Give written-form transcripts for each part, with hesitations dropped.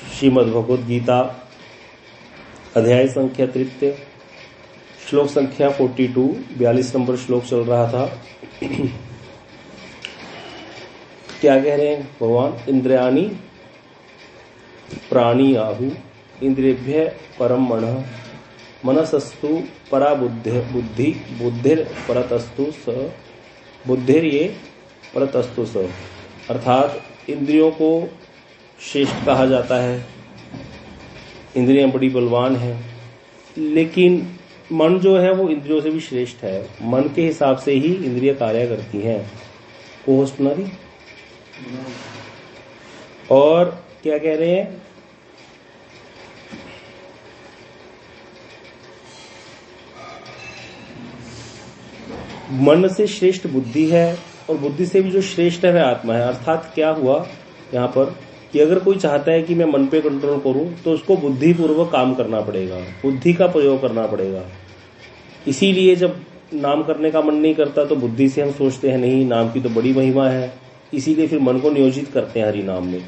श्रीमद् भगवद गीता अध्याय संख्या 3 श्लोक संख्या 42 42 नंबर श्लोक चल रहा था। क्या कह रहे हैं भगवान? इंद्रियाणि प्राणी आहु इंद्रियभ्य परम मनः मनसस्तु परा बुद्धि बुद्धिर परतस्तु स बुद्धिर ये परतस्तु स। अर्थात इंद्रियों को श्रेष्ठ कहा जाता है, इंद्रियां बड़ी बलवान हैं, लेकिन मन जो है वो इंद्रियों से भी श्रेष्ठ है। मन के हिसाब से ही इंद्रियां कार्य करती हैं। को सुना दी? और क्या कह रहे हैं? मन से श्रेष्ठ बुद्धि है और बुद्धि से भी जो श्रेष्ठ है वह आत्मा है। अर्थात क्या हुआ यहाँ पर कि अगर कोई चाहता है कि मैं मन पे कंट्रोल करूं तो उसको बुद्धि पूर्वक काम करना पड़ेगा, बुद्धि का प्रयोग करना पड़ेगा। इसीलिए जब नाम करने का मन नहीं करता तो बुद्धि से हम सोचते हैं नहीं, नाम की तो बड़ी महिमा है, इसीलिए फिर मन को नियोजित करते हैं हरि नाम में।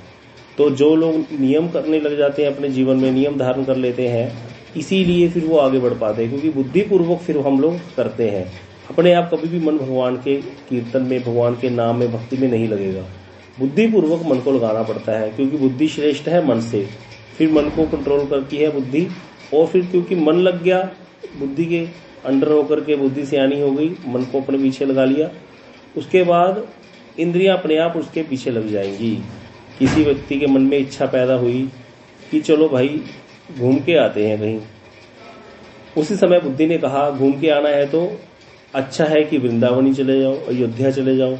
तो जो लोग नियम करने लग जाते हैं अपने जीवन में, नियम धारण कर लेते हैं, इसीलिए फिर वो आगे बढ़ पाते हैं, क्योंकि बुद्धि पूर्वक फिर हम लोग करते हैं। अपने आप कभी भी मन भगवान के कीर्तन में, भगवान के नाम में, भक्ति में नहीं लगेगा। बुद्धि पूर्वक मन को लगाना पड़ता है, क्योंकि बुद्धि श्रेष्ठ है मन से। फिर मन को कंट्रोल करती है बुद्धि, और फिर क्योंकि मन लग गया, बुद्धि के अंडर होकर के बुद्धि सियानी हो गई, मन को अपने पीछे लगा लिया, उसके बाद इंद्रियां अपने आप उसके पीछे लग जाएंगी। किसी व्यक्ति के मन में इच्छा पैदा हुई कि चलो भाई घूम के आते हैं कहीं, उसी समय बुद्धि ने कहा घूम के आना है तो अच्छा है कि वृंदावन ही चले जाओ, अयोध्या चले जाओ,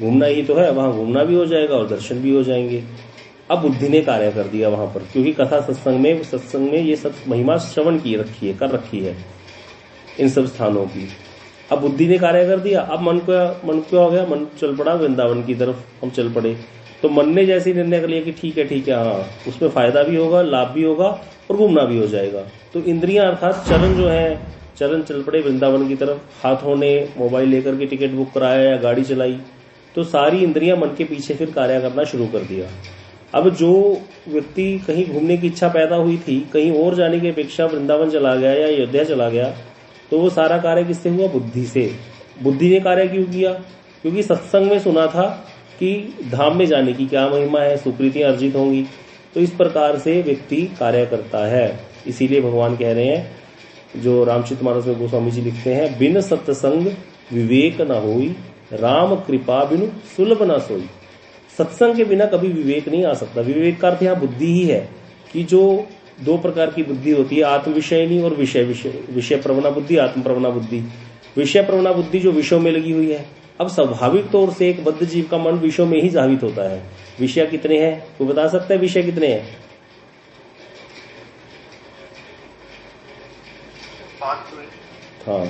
घूमना ही तो है, वहां घूमना भी हो जाएगा और दर्शन भी हो जाएंगे। अब बुद्धि ने कार्य कर दिया वहां पर, क्योंकि कथा सत्संग में ये सब महिमा श्रवण की रखी है, कर रखी है इन सब स्थानों की। अब बुद्धि ने कार्य कर दिया। अब मन क्या हो गया? मन चल पड़ा वृंदावन की तरफ, हम चल पड़े। तो मन ने जैसे निर्णय कर लिया कि ठीक है हाँ, उसमें फायदा भी होगा, लाभ भी होगा और घूमना भी हो जाएगा। तो इंद्रियां अर्थात चरण जो है, चरण चल पड़े वृंदावन की तरफ। हाथों ने मोबाइल लेकर के टिकट बुक कराया या गाड़ी चलाई, तो सारी इंद्रियां मन के पीछे फिर कार्य करना शुरू कर दिया। अब जो व्यक्ति कहीं घूमने की इच्छा पैदा हुई थी, कहीं और जाने की अपेक्षा वृंदावन चला गया या अयोध्या चला गया, तो वो सारा कार्य किससे हुआ? बुद्धि से। बुद्धि ने कार्य क्यों किया? क्योंकि सत्संग में सुना था कि धाम में जाने की क्या महिमा है, सुकृतियां अर्जित होंगी। तो इस प्रकार से व्यक्ति कार्य करता है। इसीलिए भगवान कह रहे हैं, जो रामचरितमानस में गोस्वामी जी लिखते हैं, बिन सत्संग विवेक न होई, राम कृपा बिनु सुलभ न सोई। सत्संग के बिना कभी विवेक नहीं आ सकता। विवेक का अर्थ यहाँ बुद्धि ही है, कि जो दो प्रकार की बुद्धि होती है, आत्म विषयनी और विषय प्रवणा बुद्धि, आत्म प्रवणा बुद्धि। विषय प्रवणा बुद्धि जो विषयों में लगी हुई है। अब स्वाभाविक तौर से एक बद्ध जीव का मन विषयों में ही जाहित होता है। विषय कितने हैं? कोई बता सकता है विषय कितने हैं? 5। हाँ,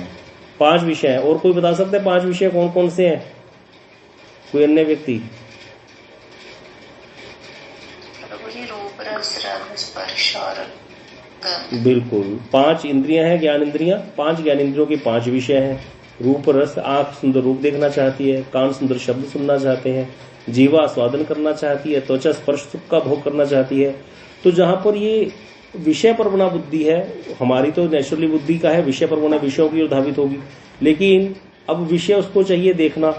5 विषय हैं। और कोई बता सकता है 5 विषय कौन कौन से हैं? कोई अन्य व्यक्ति? बिल्कुल, 5 इंद्रियां हैं, ज्ञान इंद्रियां। 5 ज्ञान इंद्रियों के 5 विषय हैं। रूप रस, आंख सुंदर रूप देखना चाहती है, कान सुंदर शब्द सुनना चाहते हैं, जीवा स्वादन करना चाहती है, त्वचा स्पर्श सुख का भोग करना चाहती है। तो जहां पर ये विषय प्रवणा बुद्धि है, हमारी तो नेचुरली बुद्धि का है, विषय प्रवणा विषयों की ओर धावित होगी। लेकिन अब विषय उसको चाहिए देखना,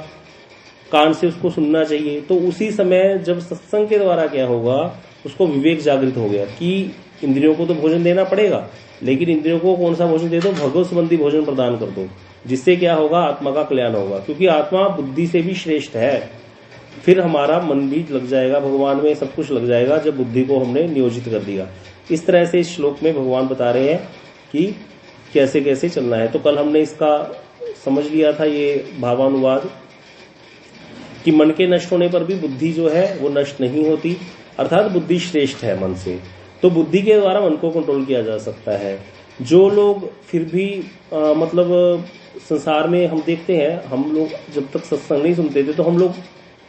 कान से उसको सुनना चाहिए। तो उसी समय जब सत्संग के द्वारा क्या होगा, उसको विवेक जागृत हो गया कि इंद्रियों को तो भोजन देना पड़ेगा, लेकिन इंद्रियों को कौन सा भोजन दे दो? भगवत संबंधी भोजन प्रदान कर दो, जिससे क्या होगा? आत्मा का कल्याण होगा, क्योंकि आत्मा बुद्धि से भी श्रेष्ठ है। फिर हमारा मन भी लग जाएगा भगवान में, सब कुछ लग जाएगा जब बुद्धि को हमने नियोजित कर दिया। इस तरह से इस श्लोक में भगवान बता रहे हैं कि कैसे कैसे चलना है। तो कल हमने इसका समझ लिया था ये भावानुवाद, कि मन के नष्ट होने पर भी बुद्धि जो है वो नष्ट नहीं होती, अर्थात बुद्धि श्रेष्ठ है मन से। तो बुद्धि के द्वारा मन को कंट्रोल किया जा सकता है। जो लोग फिर भी मतलब संसार में हम देखते हैं, हम लोग जब तक सत्संग नहीं सुनते थे तो हम लोग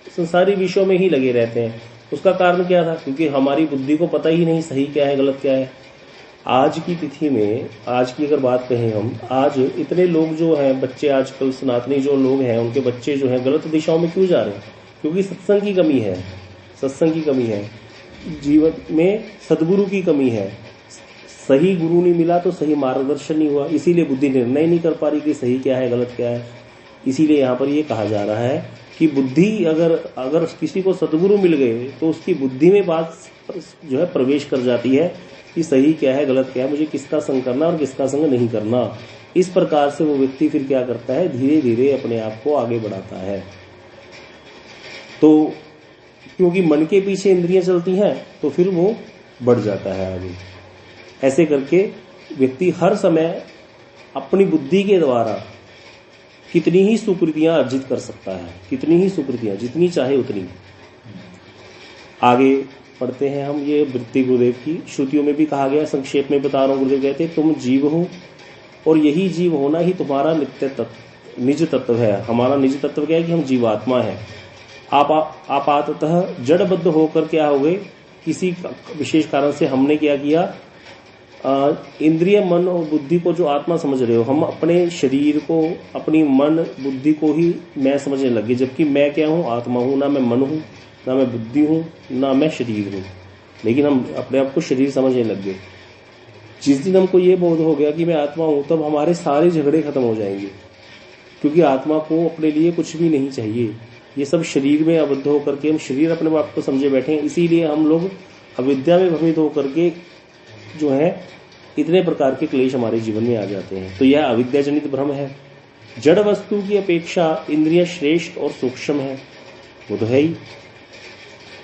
संसारी विषयों में ही लगे रहते हैं। उसका कारण क्या था? क्योंकि हमारी बुद्धि को पता ही नहीं सही क्या है, गलत क्या है। आज की तिथि में, आज की अगर बात कहें हम, आज इतने लोग जो हैं, बच्चे आजकल सनातनी जो लोग हैं, उनके बच्चे जो हैं गलत दिशाओं में क्यों जा रहे हैं? क्योंकि सत्संग की कमी है। सत्संग की कमी है, जीवन में सद्गुरु की कमी है, सही गुरु नहीं मिला तो सही मार्गदर्शन नहीं हुआ, इसीलिए बुद्धि निर्णय नहीं कर पा रही कि सही क्या है गलत क्या है। इसीलिए यहाँ पर ये कहा जा रहा है कि बुद्धि अगर किसी को सद्गुरु मिल गए तो उसकी बुद्धि में बात जो है प्रवेश कर जाती है कि सही क्या है गलत क्या है, मुझे किसका संग करना और किसका संग नहीं करना। इस प्रकार से वो व्यक्ति फिर क्या करता है, धीरे धीरे अपने आप को आगे बढ़ाता है। तो क्योंकि मन के पीछे इंद्रियां चलती हैं तो फिर वो बढ़ जाता है आगे। ऐसे करके व्यक्ति हर समय अपनी बुद्धि के द्वारा कितनी ही सुकृतियां अर्जित कर सकता है, कितनी ही सुकृतियां, जितनी चाहे उतनी। आगे पढ़ते हैं हम ये वृत्ति गुरुदेव की। श्रुतियों में भी कहा गया, संक्षेप में बता रहा हूं, गुरुदेव कहते हैं तुम जीव हो और यही जीव होना ही तुम्हारा नित्य तत्व, निज तत्व है। हमारा निज तत्व क्या है कि हम जीवात्मा है। आप आपाततः जड़बद्ध होकर क्या हो गए, किसी विशेष कारण से हमने क्या किया, इंद्रिय मन और बुद्धि को जो आत्मा समझ रहे हो, हम अपने शरीर को, अपनी मन बुद्धि को ही मैं समझने लगे, जबकि मैं क्या हूं, आत्मा हूं। ना मैं मन हूं, ना मैं बुद्धि हूं, ना मैं शरीर हूं, लेकिन हम अपने आप को शरीर समझने लग गए। जिस दिन हमको ये बोध हो गया कि मैं आत्मा हूं, तब हमारे सारे झगड़े खत्म हो जाएंगे, क्योंकि आत्मा को अपने लिए कुछ भी नहीं चाहिए। ये सब शरीर में आबद्ध होकर के हम शरीर अपने आप को समझे बैठे हैं। इसीलिए हम लोग अविद्या में भ्रमित होकर के जो है इतने प्रकार के क्लेश हमारे जीवन में आ जाते हैं। तो यह अविद्याजनित भ्रम है। जड़ वस्तु की अपेक्षा इंद्रियां श्रेष्ठ और सूक्ष्म है, वो तो है ही।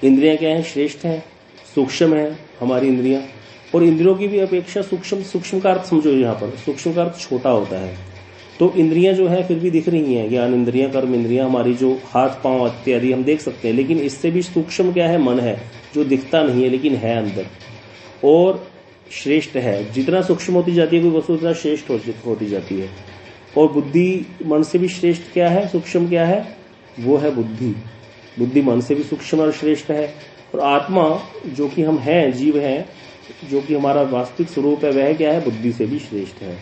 इंद्रियां क्या है, श्रेष्ठ है, सूक्ष्म है हमारी इंद्रियां। और इंद्रियों की भी अपेक्षा सूक्ष्म, सूक्ष्म का अर्थ समझो, यहाँ पर सूक्ष्म का अर्थ छोटा होता है। तो इंद्रियां जो है फिर भी दिख रही हैं, ज्ञान इंद्रियां, कर्म इंद्रियां, हमारी जो हाथ पांव इत्यादि हम देख सकते हैं, लेकिन इससे भी सूक्ष्म क्या है, मन है, जो दिखता नहीं है लेकिन है अंदर और श्रेष्ठ है। जितना सूक्ष्म होती जाती है कोई वस्तु उतना श्रेष्ठ होती जाती है। और बुद्धि मन से भी श्रेष्ठ क्या है, सूक्ष्म क्या है, वो है बुद्धि। बुद्धि मन से भी सूक्ष्म और श्रेष्ठ है। और आत्मा जो कि हम हैं, जीव हैं, जो कि हमारा वास्तविक स्वरूप है, वह क्या है, बुद्धि से भी श्रेष्ठ है।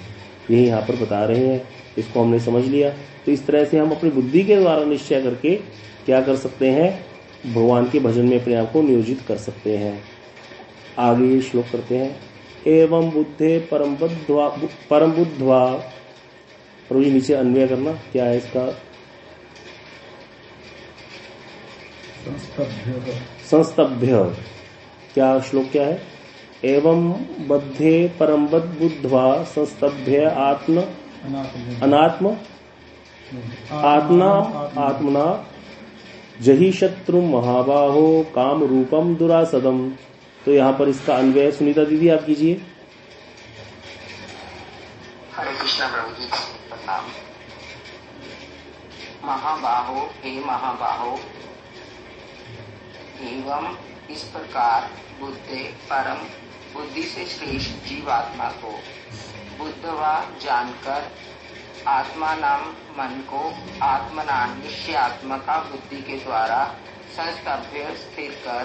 यही यहाँ पर बता रहे हैं। इसको हमने समझ लिया तो इस तरह से हम अपनी बुद्धि के द्वारा निश्चय करके क्या कर सकते हैं, भगवान के भजन में अपने आप को नियोजित कर सकते हैं। आगे ये श्लोक करते हैं, एवं बुद्धे परम बुद्धवा। प्रभु जी नीचे अन्वय करना, क्या है इसका, संस्तभ्य। क्या श्लोक क्या है, एवं बद्धे परम बुद्धवा संस्तभ्य अनात्म आत्मना जहि शत्रु महाबाहो काम रूपम दुरासदम। तो यहाँ पर इसका अन्वय सुनीता दीदी आप कीजिए। हरे कृष्णा प्रभु जी, प्रणाम। महाबाहो, हे महाबाहो, एवं इस प्रकार बुद्धे परम बुद्धि से श्रेष्ठ जीवात्मा को बुद्धवा जानकर आत्मा नाम मन को आत्मना निश्चय आत्मा का बुद्धि के द्वारा संस्तभ्य स्थिर कर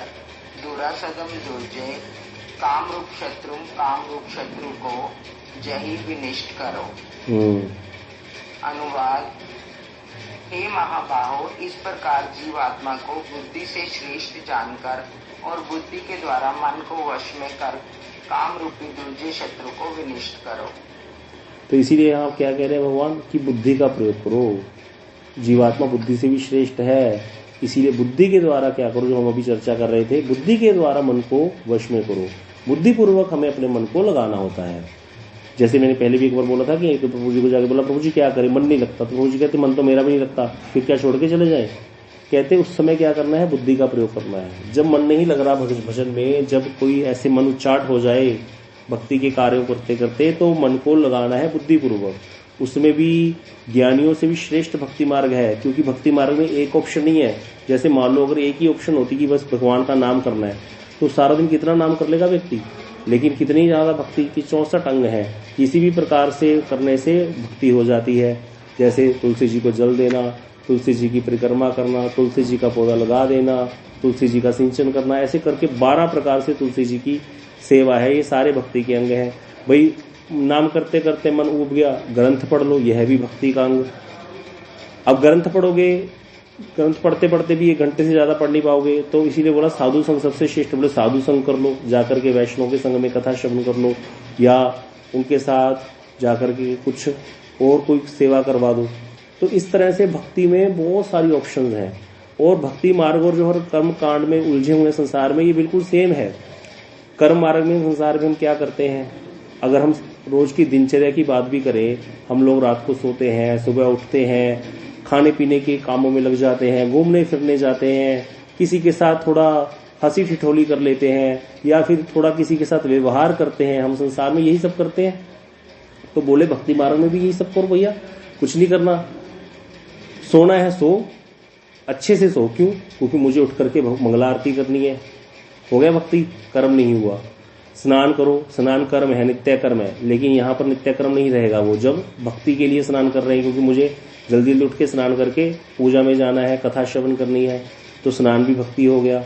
दुरासदम दुर्जय काम रूप शत्रु को जही विनिष्ट करो। अनुवाद, हे महाबाहो, इस प्रकार जीवात्मा को बुद्धि से श्रेष्ठ जानकर और बुद्धि के द्वारा मन को वश में कर काम रूपी दुर्जय शत्रु को विनिष्ट करो। तो इसीलिए यहाँ क्या कह रहे हैं भगवान कि बुद्धि का प्रयोग करो। जीवात्मा बुद्धि से भी श्रेष्ठ है, इसीलिए बुद्धि के द्वारा क्या करो, जो हम अभी चर्चा कर रहे थे, बुद्धि के द्वारा मन को वश में करो। बुद्धि पूर्वक हमें अपने मन को लगाना होता है। जैसे मैंने पहले भी एक बार बोला था कि एक प्रभु जी को जाके बोला, प्रभु जी क्या करें, मन नहीं लगता। तो प्रभु जी कहते मन तो मेरा भी नहीं लगता, फिर क्या छोड़ के चले जाए। कहते उस समय क्या करना है, बुद्धि का प्रयोग करना है। जब मन नहीं लग रहा भजन में, जब कोई ऐसे मन उच्चाट हो जाए भक्ति के कार्यों करते करते, तो मन को लगाना है बुद्धि पूर्वक। उसमें भी ज्ञानियों से भी श्रेष्ठ भक्ति मार्ग है, क्योंकि भक्ति मार्ग में एक ऑप्शन नहीं है। जैसे मान लो अगर एक ही ऑप्शन होती कि बस भगवान का नाम करना है, तो सारा दिन कितना नाम कर लेगा व्यक्ति। लेकिन कितनी ज्यादा भक्ति की 64 अंग है, किसी भी प्रकार से करने से भक्ति हो जाती है। जैसे तुलसी जी को जल देना, तुलसी जी की परिक्रमा करना, तुलसी जी का पौधा लगा देना, तुलसी जी का सिंचन करना, ऐसे करके 12 प्रकार से तुलसी जी की सेवा है। ये सारे भक्ति के अंग हैं। भाई नाम करते करते मन उब गया, ग्रंथ पढ़ लो, यह भी भक्ति का अंग। अब ग्रंथ पढ़ोगे ग्रंथ पढ़ते पढ़ते भी 1 घंटे से ज्यादा पढ़ नहीं पाओगे, तो इसीलिए बोला साधु संग सबसे श्रेष्ठ। बोले साधु संग कर लो, जाकर के वैष्णव के संग में कथा श्रवण कर लो, या उनके साथ जाकर के कुछ और कोई सेवा करवा दो। तो इस तरह से भक्ति में बहुत सारी ऑप्शंस हैं। और भक्ति मार्ग और जो हर कर्म कांड में उलझे हुए संसार में ये बिल्कुल सेम है। कर्म मार्ग में संसार में हम क्या करते हैं, अगर हम रोज की दिनचर्या की बात भी करें, हम लोग रात को सोते हैं, सुबह उठते हैं, खाने पीने के कामों में लग जाते हैं, घूमने फिरने जाते हैं, किसी के साथ थोड़ा हंसी ठिठोली कर लेते हैं, या फिर थोड़ा किसी के साथ व्यवहार करते हैं। हम संसार में यही सब करते हैं। तो बोले भक्ति मार्ग में भी यही सब करो भैया, कुछ नहीं करना। सोना है सो, अच्छे से सो। क्यों? क्योंकि मुझे उठ करके मंगला आरती करनी है। हो गया भक्ति, कर्म नहीं हुआ। स्नान करो, स्नान कर्म है, नित्य कर्म है, लेकिन यहाँ पर नित्य कर्म नहीं रहेगा वो, जब भक्ति के लिए स्नान कर रहे हैं, क्योंकि मुझे जल्दी जल्दी उठ के स्नान करके पूजा में जाना है, कथा श्रवण करनी है, तो स्नान भी भक्ति हो गया।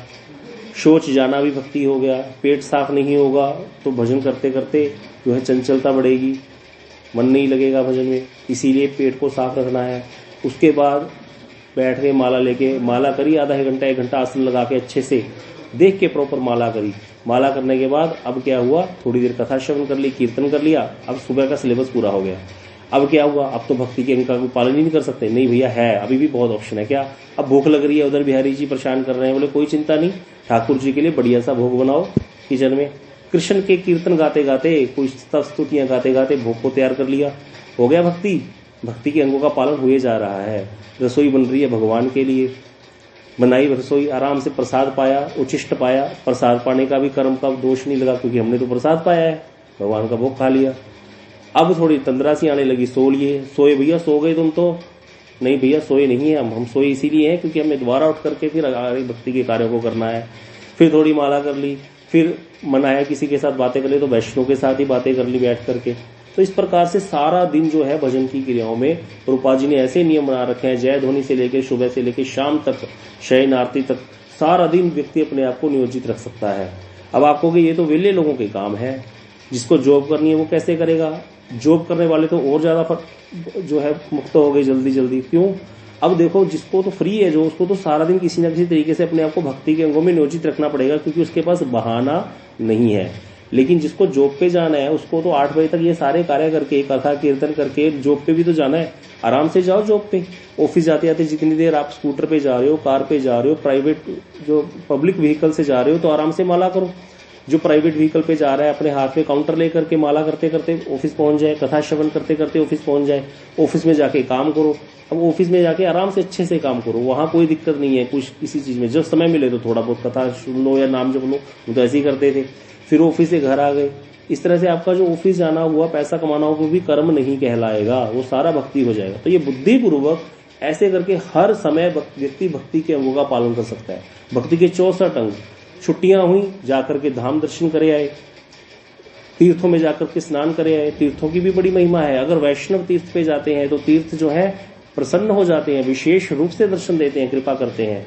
शौच जाना भी भक्ति हो गया। पेट साफ नहीं होगा तो भजन करते करते जो है चंचलता बढ़ेगी, मन नहीं लगेगा भजन में, इसीलिए पेट को साफ रखना है। उसके बाद बैठ के माला लेके, माला करी, आधा 1 घंटा आसन लगा के अच्छे से देख के प्रॉपर माला करी। माला करने के बाद अब क्या हुआ, थोड़ी देर कथा श्रवण कर ली, कीर्तन कर लिया, अब सुबह का सिलेबस पूरा हो गया। अब क्या हुआ, अब तो भक्ति के अंक का कोई पालन ही नहीं कर सकते। नहीं भैया है, अभी भी बहुत ऑप्शन है। क्या? अब भूख लग रही है, उधर बिहारी जी परेशान कर रहे हैं, बोले कोई चिंता नहीं, ठाकुर जी के लिए बढ़िया सा भोग बनाओ किचन में। कृष्ण के कीर्तन गाते गाते, कोई स्तुतियां गाते गाते भोग को तैयार कर लिया, हो गया भक्ति। भक्ति के अंगों का पालन हुए जा रहा है। रसोई बन रही है भगवान के लिए, बनाई रसोई, आराम से प्रसाद पाया, उचिष्ट पाया। प्रसाद पाने का भी कर्म का दोष नहीं लगा, क्योंकि हमने तो प्रसाद पाया है, भगवान का भोग खा लिया। अब थोड़ी तंद्रा सी आने लगी, सो लिए। सोए भैया, सो गए तुम तो? नहीं भैया सोए नहीं है हम सोए इसीलिए हैं क्योंकि हमें दोबारा उठ करके फिर आगे भक्ति के कार्यों को करना है। फिर थोड़ी माला कर ली, फिर मन आया किसी के साथ बातें कर ली तो वैष्णव के साथ ही बातें कर ली बैठ करके। तो इस प्रकार से सारा दिन जो है भजन की क्रियाओं में रूपा जी ने ऐसे नियम बना रखे हैं, जय ध्वनि से लेकर सुबह से लेकर शाम तक, शयन आरती तक, सारा दिन व्यक्ति अपने आप को नियोजित रख सकता है। अब आप कहोगे ये तो वेले लोगों के काम है, जिसको जॉब करनी है वो कैसे करेगा? जॉब करने वाले तो और ज्यादा जो है मुक्त हो गए जल्दी जल्दी। क्यों? अब देखो, जिसको तो फ्री है, जो उसको तो सारा दिन किसी न किसी तरीके से अपने आप को भक्ति के अंगों में नियोजित रखना पड़ेगा, क्योंकि उसके पास बहाना नहीं है। लेकिन जिसको जॉब पे जाना है उसको तो 8 बजे तक ये सारे कार्य करके, कथा कीर्तन करके जॉब पे भी तो जाना है। आराम से जाओ जॉब पे। ऑफिस जाते जाते जितनी देर आप स्कूटर पे जा रहे हो, कार पे जा रहे हो, प्राइवेट जो पब्लिक व्हीकल से जा रहे हो, तो आराम से माला करो। जो प्राइवेट व्हीकल पे जा रहा है अपने हाथ में काउंटर लेकर के माला करते करते ऑफिस पहुंच जाए, कथा श्रवण करते करते ऑफिस पहुंच जाए, ऑफिस में जाके काम करो। अब ऑफिस में जाके आराम से अच्छे से काम करो, वहां कोई दिक्कत नहीं है कुछ किसी चीज में। जब समय मिले तो थोड़ा बहुत कथा सुन लो या नाम जप लो, वो तो ऐसे ही करते थे। फिर ऑफिस से घर आ गए। इस तरह से आपका जो ऑफिस जाना हुआ, पैसा कमाना हुआ, वो भी कर्म नहीं कहलाएगा, वो सारा भक्ति हो जाएगा। तो ये बुद्धि पूर्वक ऐसे करके हर समय व्यक्ति भक्ति के अंगों का पालन कर सकता है। भक्ति के 64 अंग। छुट्टियां हुई, जाकर के धाम दर्शन करे आए, तीर्थों में जाकर के स्नान करे आए। तीर्थों की भी बड़ी महिमा है। अगर वैष्णव तीर्थ पे जाते हैं तो तीर्थ जो है प्रसन्न हो जाते हैं, विशेष रूप से दर्शन देते हैं, कृपा करते हैं।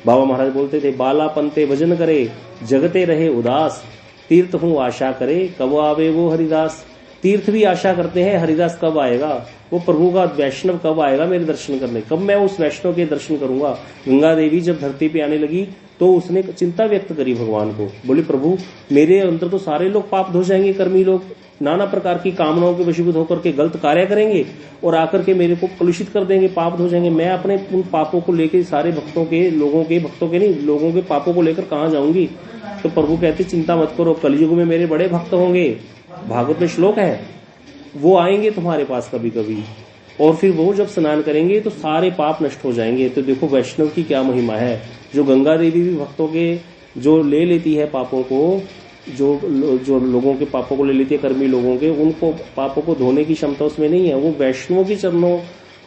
बाबा महाराज बोलते थे, बाला पंते भजन करे, जगते रहे उदास, तीर्थ हूं आशा करे, कब आवे वो हरिदास। तीर्थ भी आशा करते हैं हरिदास कब आएगा, वो प्रभु का वैष्णव कब आएगा मेरे दर्शन करने, कब मैं उस वैष्णव के दर्शन करूंगा। गंगा देवी जब धरती पे आने लगी तो उसने चिंता व्यक्त करी भगवान को, बोली प्रभु मेरे अंदर तो सारे लोग पाप धो जाएंगे, कर्मी लोग नाना प्रकार की कामनाओं के वशीभूत होकर के गलत कार्य करेंगे और आकर के मेरे को कलुषित कर देंगे, पाप धो जाएंगे। मैं अपने उन पापों को लेकर सारे भक्तों के, लोगों के नहीं, लोगों के पापों को लेकर कहाँ जाऊंगी। तो प्रभु कहते चिंता मत करो, कलयुग में मेरे बड़े भक्त होंगे, भागवत में श्लोक है, वो आएंगे तुम्हारे पास कभी कभी, और फिर वो जब स्नान करेंगे तो सारे पाप नष्ट हो जाएंगे। तो देखो वैष्णव की क्या महिमा है। जो गंगा देवी भी भक्तों के जो ले लेती है पापों को, जो लोगों के पापों को ले लेती है, कर्मी लोगों के, उनको पापों को धोने की क्षमता उसमें नहीं है। वो वैष्णवों की चरणों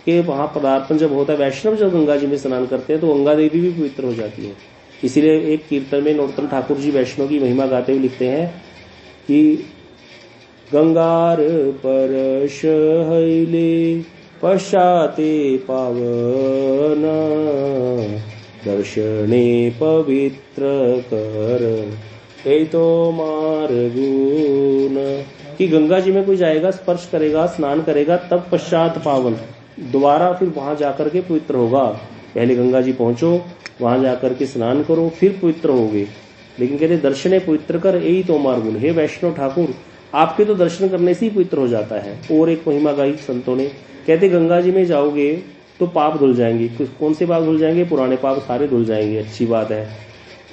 के वहां पदार्पण जब होता है, वैष्णव जब गंगा जी में स्नान करते हैं तो गंगा देवी भी पवित्र हो जाती है। इसीलिए एक कीर्तन में नरोत्तम ठाकुर जी वैष्णव की महिमा गाते हुए लिखते हैं कि गंगार परश हैले पश्चाते पावन, दर्शने पवित्र कर हे तो मार्गुण। कि गंगा जी में कोई जाएगा, स्पर्श करेगा, स्नान करेगा, तब पश्चात पावन, दोबारा फिर वहां जाकर के पवित्र होगा। पहले गंगा जी पहुंचो, वहां जाकर के स्नान करो, फिर पवित्र होगे। लेकिन कहते दर्शने पवित्र कर यही तो मार गुण। हे वैष्णव ठाकुर, आपके तो दर्शन करने से ही पवित्र हो जाता है। और एक महिमा गाई संतों ने, कहते गंगा जी में जाओगे तो पाप धुल जाएंगे। कौन से पाप धुल जाएंगे? पुराने पाप सारे धुल जाएंगे। अच्छी बात है।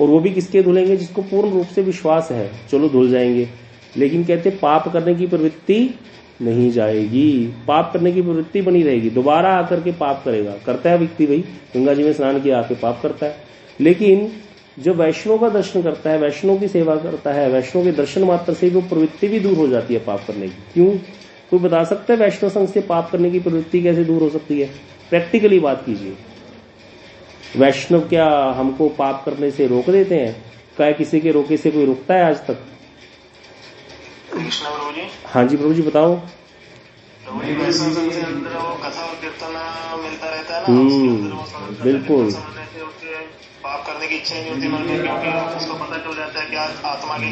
और वो भी किसके धुलेंगे? जिसको पूर्ण रूप से विश्वास है, चलो धुल जाएंगे। लेकिन कहते पाप करने की प्रवृत्ति नहीं जाएगी, पाप करने की प्रवृत्ति बनी रहेगी। दोबारा आकर के पाप करेगा, करता है व्यक्ति, भाई गंगा जी में स्नान किया आके पाप करता है। लेकिन जो वैष्णव का दर्शन करता है, वैष्णव की सेवा करता है, वैष्णव के दर्शन मात्र से वो प्रवृत्ति भी दूर हो जाती है पाप करने की। क्यों? कोई बता सकता है वैष्णव संघ से पाप करने की प्रवृत्ति कैसे दूर हो सकती है? प्रैक्टिकली बात कीजिए। वैष्णव क्या हमको पाप करने से रोक देते हैं? क्या किसी के रोके से कोई रुकता है आज तक? कृष्ण प्रभु जी। हाँ जी प्रभु जी बताओ। प्रभु जी, वैष्णव संघ से अंदर वो कथा और कीर्तन मिलता रहता है ना, उसके अंदर वो बिल्कुल पाप करने की इच्छा नहीं होती मन में, क्योंकि उसको पता चल जाता है कि आज आत्मा के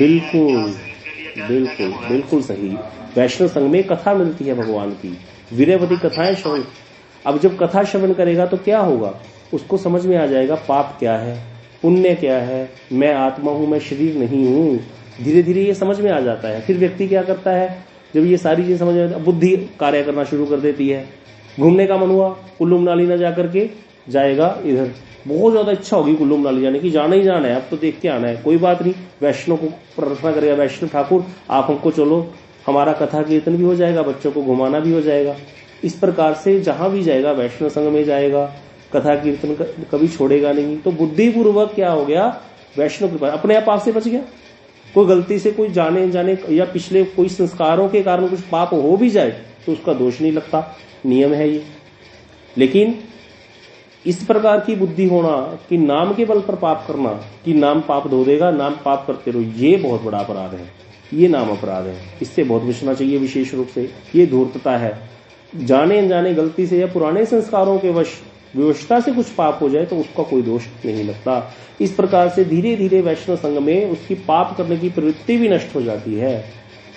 बिल्कुल बिल्कुल सही। वैष्णव संघ में कथा मिलती है भगवान की, वीरवती कथाएं श्रवण। अब जब कथा श्रवण करेगा तो क्या होगा? उसको समझ में आ जाएगा पाप क्या है, पुण्य क्या है, मैं आत्मा हूं, मैं शरीर नहीं हूं। धीरे धीरे ये समझ में आ जाता है। फिर व्यक्ति क्या करता है? जब ये सारी चीजें समझ में आती है, बुद्धि कार्य करना शुरू कर देती है। घूमने का मन हुआ, कुल्लू मनाली ना जाकर के जाएगा इधर, बहुत ज्यादा इच्छा होगी कुल्लू मनाली जाने की, जाना ही जाना है, अब तो देख के आना है। कोई बात नहीं, वैष्णव को प्रार्थना करेगा, वैष्णव ठाकुर आप हमको चलो, हमारा कथा कीर्तन भी हो जाएगा, बच्चों को घुमाना भी हो जाएगा। इस प्रकार से जहां भी जाएगा, वैष्णव संघ में जाएगा, कथा कीर्तन कभी छोड़ेगा नहीं। तो बुद्धिपूर्वक क्या हो गया? वैष्णव कृपा, अपने आप पाप से बच गया। कोई गलती से कोई जाने जाने या पिछले कोई संस्कारों के कारण कुछ पाप हो भी जाए तो उसका दोष नहीं लगता, नियम है ये। लेकिन इस प्रकार की बुद्धि होना कि नाम के बल पर पाप करना, कि नाम पाप धो देगा, नाम पाप करते रहो, ये बहुत बड़ा अपराध है, ये नाम अपराध है। इससे बहुत बचना चाहिए विशेष रूप से। ये धूर्तता है। जाने अनजाने गलती से या पुराने संस्कारों के वश विवशता से कुछ पाप हो जाए तो उसका कोई दोष नहीं लगता। इस प्रकार से धीरे धीरे वैष्णव संघ में उसकी पाप करने की प्रवृत्ति भी नष्ट हो जाती है।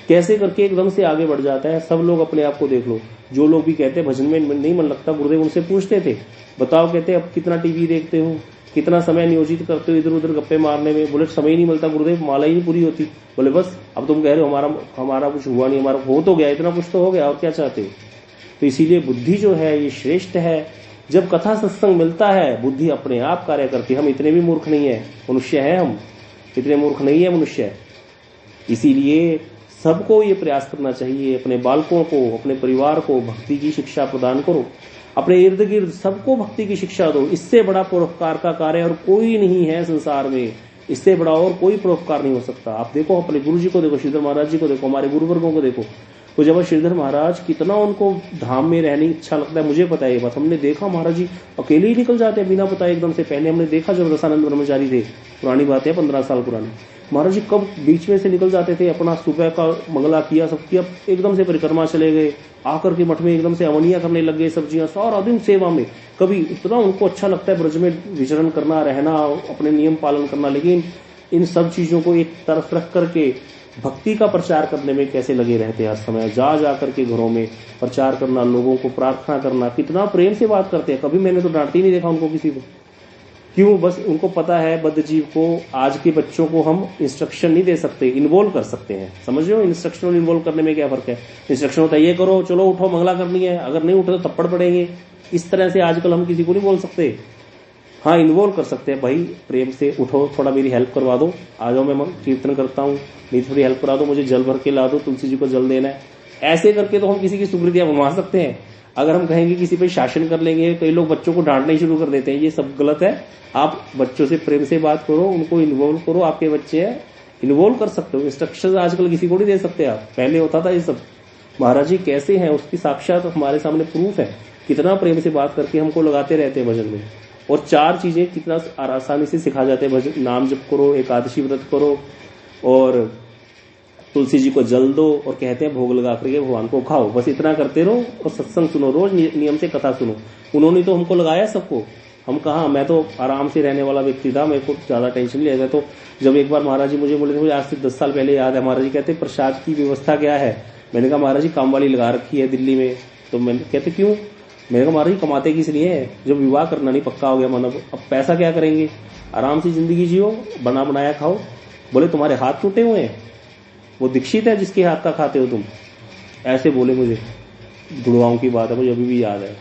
कैसे करके एकदम से आगे बढ़ जाता है। सब लोग अपने आप को देख लो, जो लोग भी कहते हैं भजन में नहीं मन लगता, गुरुदेव उनसे पूछते थे, बताओ कहते अब कितना टीवी देखते हो, कितना समय नियोजित करते हो इधर उधर गप्पे मारने में? बोले समय ही नहीं मिलता गुरुदेव, माला ही नहीं पूरी होती। बोले बस अब तुम कह रहे हो हमारा कुछ हुआ नहीं, हमारा हो तो गया, इतना कुछ तो हो गया, और क्या चाहते हो? तो इसीलिए बुद्धि जो है ये श्रेष्ठ है। जब कथा सत्संग मिलता है बुद्धि अपने आप कार्य करती है। हम इतने भी मूर्ख नहीं है, मनुष्य है, हम इतने मूर्ख नहीं है मनुष्य। इसीलिए सबको ये प्रयास करना चाहिए, अपने बालकों को, अपने परिवार को भक्ति की शिक्षा प्रदान करो, अपने इर्द गिर्द सबको भक्ति की शिक्षा दो। इससे बड़ा परोपकार का कार्य और कोई नहीं है संसार में, इससे बड़ा और कोई परोपकार नहीं हो सकता। आप देखो अपने गुरु जी को देखो, श्रीधर महाराज जी को देखो, हमारे गुरुवर्गों को देखो। तो जब श्रीधर महाराज कितना उनको धाम में रहने की इच्छा लगता है, मुझे पता है ये बात। हमने देखा महाराज जी अकेले ही निकल जाते हैं बिना बताए एकदम से। पहले हमने देखा जब रसानंद ब्रह्मचारी थे, पुरानी बात है 15 साल पुरानी, महाराज जी कब बीच में से निकल जाते थे, अपना सुबह का मंगला किया, सब किया, एकदम से परिक्रमा चले गए, आकर के मठ में एकदम से अवनिया करने लग गए, सब्जियां, सारा दिन सेवा में। कभी इतना उनको अच्छा लगता है ब्रज में विचरण करना, रहना, अपने नियम पालन करना। लेकिन इन सब चीजों को एक तरफ रख करके भक्ति का प्रचार करने में कैसे लगे रहते हैं हर समय। जा करके घरों में प्रचार करना, लोगों को प्रार्थना करना, कितना प्रेम से बात करते हैं। कभी मैंने तो डांटती नहीं देखा उनको किसी को। क्यों? बस उनको पता है बद्ध जीव को, आज के बच्चों को हम इंस्ट्रक्शन नहीं दे सकते, इन्वॉल्व कर सकते हैं। समझ रहे हो इंस्ट्रक्शन और इन्वॉल्व करने में क्या फर्क है? इंस्ट्रक्शन होता है ये करो, चलो उठो, मंगला करनी है, अगर नहीं उठे तो थप्पड़ पड़ेंगे। इस तरह से आजकल हम किसी को नहीं बोल सकते। हाँ इन्वॉल्व कर सकते हैं, भाई प्रेम से उठो, थोड़ा मेरी हेल्प करवा दो, आ जाओ मैं कीर्तन करता हूँ, नहीं थोड़ी हेल्प करा दो, मुझे जल भर के ला दो, तुलसी जी को जल देना है। ऐसे करके तो हम किसी की सुकृतियां बनवा सकते हैं। अगर हम कहेंगे किसी पे शासन कर लेंगे, कई लोग बच्चों को डांटना ही शुरू कर देते हैं, ये सब गलत है। आप बच्चों से प्रेम से बात करो, उनको इन्वॉल्व करो, आपके बच्चे हैं, इन्वॉल्व कर सकते हो। इंस्ट्रक्शन आजकल किसी को नहीं दे सकते आप, पहले होता था ये सब। महाराज जी कैसे हैं उसकी साक्षात हमारे सामने प्रूफ है, कितना प्रेम से बात करके हमको लगाते रहते हैं भजन में। और 4 चीजें कितना आसानी से सिखा जाते हैं भजन, नाम जप करो, एकादशी व्रत करो, और तुलसी जी को जल दो, और कहते हैं भोग लगा करके भगवान को खाओ। बस इतना करते रहो और सत्संग सुनो, रोज नियम से कथा सुनो। उन्होंने तो हमको लगाया सबको, हम कहा, मैं तो आराम से रहने वाला व्यक्ति था, मेरे को ज्यादा टेंशन नहीं लेता। तो जब एक बार महाराज जी मुझे बोले थे, मुझे आज से 10 साल पहले याद है, महाराज जी कहते प्रसाद की व्यवस्था क्या है? मैंने कहा महाराज जी काम वाली लगा रखी है दिल्ली में। तो मैंने कहते क्यों? मैंने कहा महाराज कमाते किस लिए है, जब विवाह करना नहीं पक्का हो गया मतलब अब पैसा क्या करेंगे, आराम से जिंदगी जियो, बना बनाया खाओ। बोले तुम्हारे हाथ टूटे हुए हैं, वो दीक्षित है जिसके हाथ का खाते हो तुम, ऐसे बोले मुझे। जुड़वाओं की बात है, मुझे अभी भी याद है।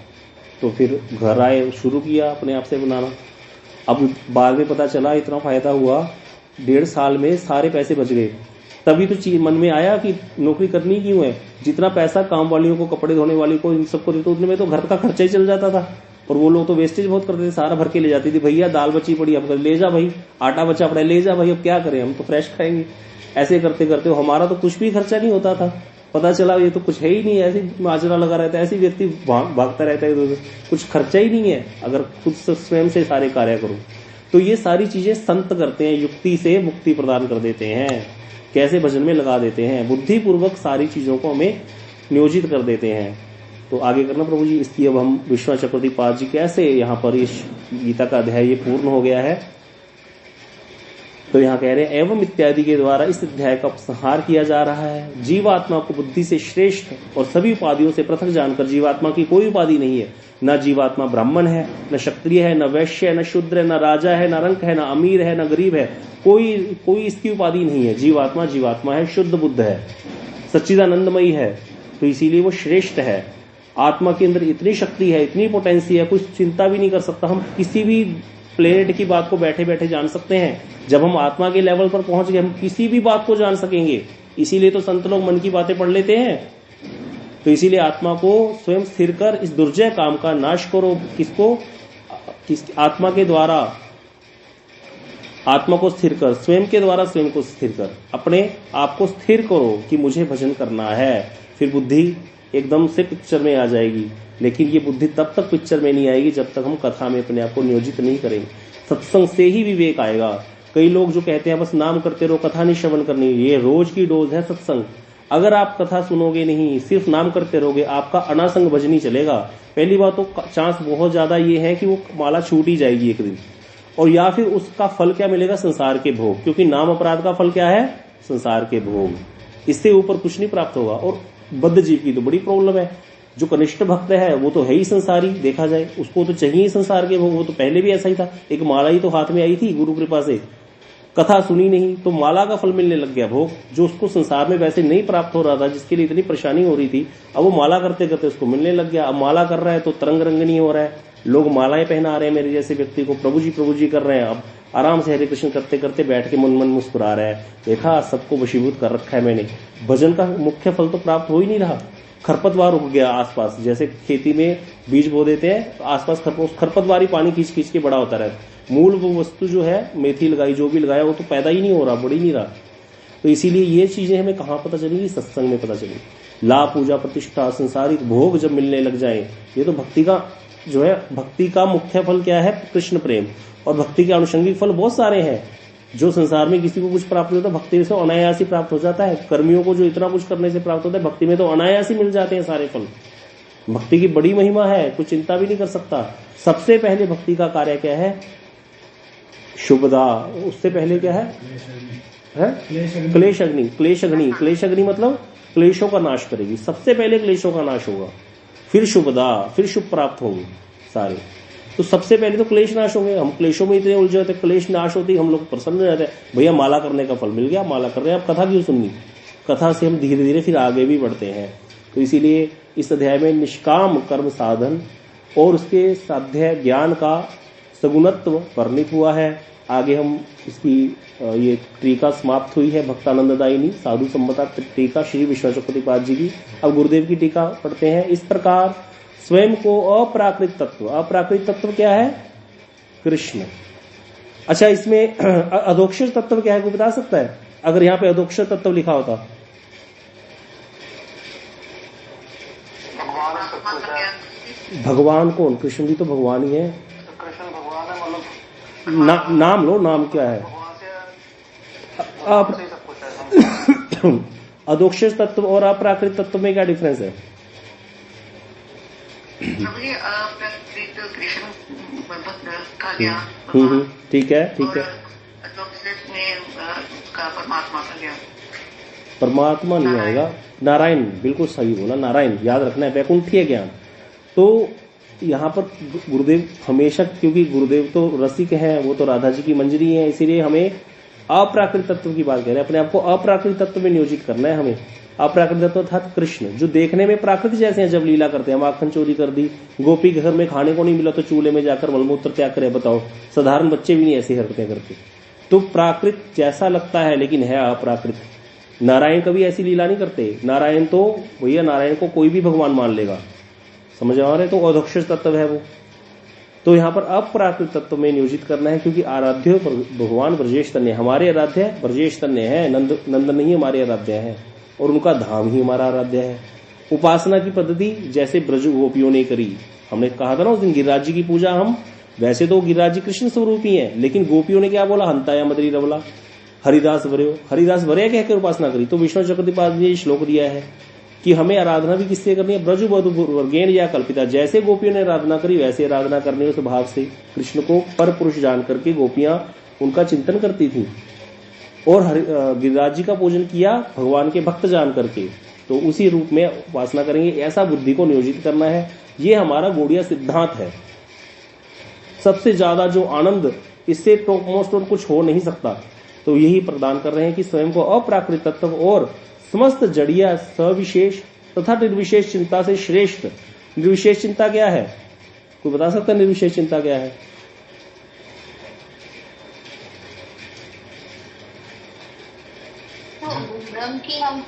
तो फिर घर आए, शुरू किया अपने आप से बनाना। अब बाद में पता चला इतना फायदा हुआ, 1.5 साल में सारे पैसे बच गए। तभी तो चीज मन में आया कि नौकरी करनी क्यों है, जितना पैसा काम वालियों को, कपड़े धोने वाली को, इन सबको देते उतने में तो घर का खर्चा ही चल जाता था। और वो लोग तो वेस्टेज बहुत करते थे, सारा भर के ले जाती थी। भैया दाल बची पड़ी, अब ले जा भाई, आटा बचा पड़ा ले जा भाई, अब क्या करें, हम तो फ्रेश खाएंगे। ऐसे करते करते हमारा तो कुछ भी खर्चा नहीं होता था। पता चला ये तो कुछ है ही नहीं, ऐसे माजरा लगा रहता है, ऐसे व्यक्ति भागता रहता है इधर, कुछ खर्चा ही नहीं है अगर खुद स्वयं से सारे कार्य करो। तो ये सारी चीजें संत करते हैं, युक्ति से मुक्ति प्रदान कर देते हैं, कैसे भजन में लगा देते हैं, बुद्धिपूर्वक सारी चीजों को हमें नियोजित कर देते हैं। तो आगे करना प्रभु जी, इसकी अब हम विश्वनाथ चक्रवर्ती पाद जी कैसे यहाँ पर इस गीता का अध्याय ये पूर्ण हो गया है। तो यहाँ कह रहे हैं एवं इत्यादि के द्वारा इस अध्याय का उपसंहार किया जा रहा है। जीवात्मा को बुद्धि से श्रेष्ठ और सभी उपाधियों से पृथक जानकर, जीवात्मा की कोई उपाधि नहीं है, न जीवात्मा ब्राह्मण है, न क्षत्रिय है, न वैश्य है, न शूद्र है, न राजा है, न रंक है, न अमीर है, न गरीब है, कोई इसकी उपाधि नहीं है। जीवात्मा जीवात्मा है, शुद्ध बुद्ध है, सच्चिदानंदमयी है, तो इसीलिए वो श्रेष्ठ है। आत्मा के अंदर इतनी शक्ति है, इतनी पोटेंसी है, कुछ चिंता भी नहीं कर सकता। हम किसी भी प्लेनेट की बात को बैठे बैठे जान सकते हैं। जब हम आत्मा के लेवल पर पहुंच गए, हम किसी भी बात को जान सकेंगे। इसीलिए तो संत लोग मन की बातें पढ़ लेते हैं। तो इसीलिए आत्मा को स्वयं स्थिर कर इस दुर्जय काम का नाश करो। आत्मा के द्वारा आत्मा को स्थिर कर, स्वयं के द्वारा स्वयं को स्थिर कर, अपने आप को स्थिर करो कि मुझे भजन करना है। फिर बुद्धि एकदम से पिक्चर में आ जाएगी। लेकिन ये बुद्धि तब तक पिक्चर में नहीं आएगी जब तक हम कथा में अपने आप को नियोजित नहीं करेंगे। सत्संग से ही विवेक आएगा। कई लोग जो कहते हैं बस नाम करते रहो, कथा नहीं श्रवण करनी, ये रोज की डोज है सत्संग। अगर आप कथा सुनोगे नहीं, सिर्फ नाम करते रहोगे, आपका अनासंग भजन ही चलेगा। पहली बात तो चांस बहुत ज्यादा ये है कि वो माला छूट ही जाएगी एक दिन, और या फिर उसका फल क्या मिलेगा, संसार के भोग, क्योंकि नाम अपराध का फल क्या है, संसार के भोग। इससे ऊपर कुछ नहीं प्राप्त होगा। और बद्ध जीव की तो बड़ी प्रॉब्लम है। जो कनिष्ठ भक्त है वो तो है ही संसारी, देखा जाए उसको तो चाहिए संसार के भोग। वो तो पहले भी ऐसा ही था। एक माला ही तो हाथ में आई थी गुरु कृपा से, कथा सुनी नहीं तो माला का फल मिलने लग गया, भोग जो उसको संसार में वैसे नहीं प्राप्त हो रहा था, जिसके लिए इतनी परेशानी हो रही थी, अब वो माला करते करते उसको मिलने लग गया। अब माला कर रहा है तो तरंग रंगनी हो रहा है, लोग मालाएं पहना रहे हैं मेरे जैसे व्यक्ति को, प्रभु जी कर रहे हैं। अब आराम से हरे कृष्ण करते करते बैठ के मन मन मुस्कुरा रहा है। देखा सबको वशीभूत कर रखा है मैंने। भजन का मुख्य फल तो प्राप्त हो ही नहीं रहा। खरपतवार उग गया आसपास, जैसे खेती में बीज बो देते हैं तो आसपास खरपतवार ही पानी खींच खींच के बड़ा होता रहता है। मूल वो वस्तु जो है, मेथी लगाई, जो भी लगाया, वो तो पैदा ही नहीं हो रहा, बढ़ ही नहीं रहा। तो इसीलिए ये चीजें हमें कहाँ पता चलेंगी, सत्संग में पता चलेगी। लाभ, पूजा, प्रतिष्ठा, संसारिक भोग जब मिलने लग जाए, ये तो भक्ति का जो है, भक्ति का मुख्य फल क्या है, कृष्ण प्रेम। और भक्ति के अनुषंगिक फल बहुत सारे हैं। जो संसार में किसी को कुछ प्राप्त होता है, भक्ति से अनायास ही प्राप्त हो जाता है। कर्मियों को जो इतना कुछ करने से प्राप्त होता है, भक्ति में तो अनायास ही मिल जाते हैं सारे फल। भक्ति की बड़ी महिमा है, कुछ चिंता भी नहीं कर सकता। सबसे पहले भक्ति का कार्य क्या है, शुभदा। उससे पहले क्या है, क्लेश अग्नि। क्लेश अग्नि, क्लेश अग्नि मतलब क्लेशों का नाश करेगी। सबसे पहले क्लेशों का नाश होगा, फिर शुभदा, फिर शुभ प्राप्त होंगे सारे। तो सबसे पहले तो क्लेश नाश होंगे। हम क्लेशों में इतने उलझे होते, क्लेश नाश होती हम लोग प्रसन्न हो जाते हैं, भैया माला करने का फल मिल गया, माला कर रहे हैं, अब कथा क्यों सुननी। कथा से हम धीरे धीरे फिर आगे भी बढ़ते हैं। तो इसीलिए इस अध्याय में निष्काम कर्म साधन और उसके साध्य ज्ञान का सगुणत्व वर्णित हुआ है। आगे हम इसकी ये टीका समाप्त हुई है, भक्तानंददायिनी साधु संबता टीका श्री विश्वनाथ चक्रवर्ती पाद जी की। अब गुरुदेव की टीका पढ़ते हैं। इस प्रकार स्वयं को अप्राकृत तत्व, अप्राकृत तत्व क्या है, कृष्ण। अच्छा, इसमें अधोक्षर तत्व क्या है, कोई बता सकता है? अगर यहाँ पे अधोक्षर तत्व लिखा होता, भगवान कौन, कृष्ण भी तो भगवान ही है। कृष्ण भगवान है, मतलब नाम लो, नाम क्या है आप? अधोक्षर तत्व और अप्राकृत तत्व में क्या डिफरेंस है? कृष्ण का ज्ञान, ठीक है, ठीक है। परमात्मा का ज्ञान, परमात्मा नहीं आएगा, नारायण, बिल्कुल सही बोला, नारायण याद रखना है, वैकुंठीय ज्ञान। तो यहाँ पर गुरुदेव हमेशा, क्योंकि गुरुदेव तो रसिक हैं, वो तो राधा जी की मंजरी है, इसीलिए हमें अप्राकृत तत्व की बात कह रहे हैं। अपने आप को अप्राकृत तत्व में नियोजित करना है हमें। अप्राकृत तत्व अर्थात कृष्ण, जो देखने में प्राकृत जैसे हैं जब लीला करते हैं। माखन चोरी कर दी, गोपी के घर में खाने को नहीं मिला तो चूल्हे में जाकर मलमूत्र त्याग करे। बताओ, साधारण बच्चे भी नहीं ऐसी हरकतें करते। तो प्राकृत जैसा लगता है लेकिन है अप्राकृत। नारायण कभी ऐसी लीला नहीं करते। नारायण तो भैया, नारायण को कोई भी भगवान मान लेगा, समझ आ रहे, तो अधोक्षज तत्व है वो। तो यहाँ पर अप्राकृत तत्व में नियोजित करना है, क्योंकि आराध्य भगवान ब्रजेश तन्य, हमारे आराध्य ब्रजेश तन्य है, नंद नहीं हमारे आराध्य है, और उनका धाम ही हमारा आराध्य है। उपासना की पद्धति जैसे ब्रज गोपियों ने करी, हमने कहा था ना उस दिन गिरिराज जी की पूजा, हम वैसे तो गिरिराज जी कृष्ण स्वरूप ही है, लेकिन गोपियों ने क्या बोला, हंताया मदरी रवला हरिदास भरे, हरिदास भरे कहकर उपासना करी। तो विष्णु चक्रवर्ती ने श्लोक दिया है कि हमें आराधना भी किससे करनी है, ब्रज वर्गेण या कल्पिता। जैसे गोपियों ने आराधना करी वैसे आराधना करनी उस भाव से। कृष्ण को पर पुरुष जान करके गोपियां उनका चिंतन करती थी, और गिरिराज जी का पूजन किया भगवान के भक्त जान करके, तो उसी रूप में उपासना करेंगे। ऐसा बुद्धि को नियोजित करना है, ये हमारा गौड़िया सिद्धांत है। सबसे ज्यादा जो आनंद, इससे टॉप मोस्ट और कुछ हो नहीं सकता, तो यही प्रदान कर रहे हैं कि स्वयं को अप्राकृत तत्व और समस्त जड़िया सविशेष तथा निर्विशेष चिंता से श्रेष्ठ। निर्विशेष चिंता क्या है, कोई बता सकता है निर्विशेष चिंता क्या है?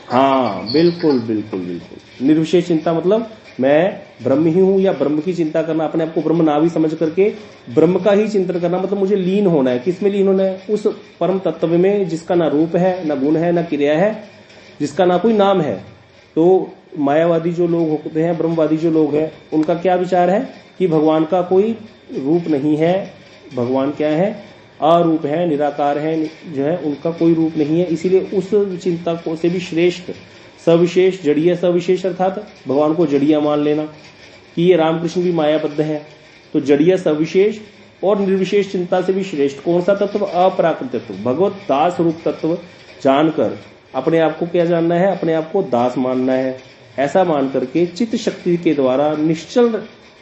हाँ, बिल्कुल बिल्कुल बिल्कुल। निर्विशेष चिंता मतलब मैं ब्रह्म ही हूं, या ब्रह्म की चिंता करना, अपने आप को ब्रह्म ना भी समझ करके ब्रह्म का ही चिंतन करना। मतलब मुझे लीन होना है, किसमें लीन होना है? उस परम तत्व में जिसका ना रूप है, ना गुण है, ना क्रिया है, जिसका ना कोई नाम है। तो मायावादी जो लोग होते हैं, ब्रह्मवादी जो लोग हैं, उनका क्या विचार है कि भगवान का कोई रूप नहीं है, भगवान क्या है, अरूप है, निराकार है, जो है उनका कोई रूप नहीं है। इसीलिए उस चिंता को से भी श्रेष्ठ सविशेष जड़िया सविशेष, अर्थात भगवान को जड़िया मान लेना कि ये रामकृष्ण भी मायाबद्ध है। तो जड़िया सविशेष और निर्विशेष चिंता से भी श्रेष्ठ कौन सा तत्व? अप्राकृत तत्व, भगवत दास रूप तत्व जानकर अपने आप को क्या जानना है? अपने आप को दास मानना है। ऐसा मान करके चित्त शक्ति के द्वारा निश्चल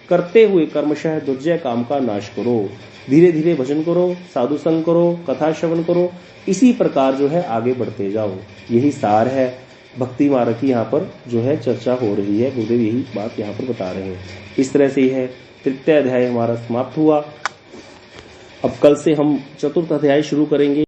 करते हुए कर्मशः दुर्जय काम का नाश करो। धीरे धीरे भजन करो, साधु संग करो, कथा श्रवण करो, इसी प्रकार जो है आगे बढ़ते जाओ। यही सार है भक्ति मार्ग की यहाँ पर जो है चर्चा हो रही है। गुरुदेव यही बात यहाँ पर बता रहे हैं। इस तरह से है तृतीय अध्याय हमारा समाप्त हुआ। अब कल से हम चतुर्थ अध्याय शुरू करेंगे।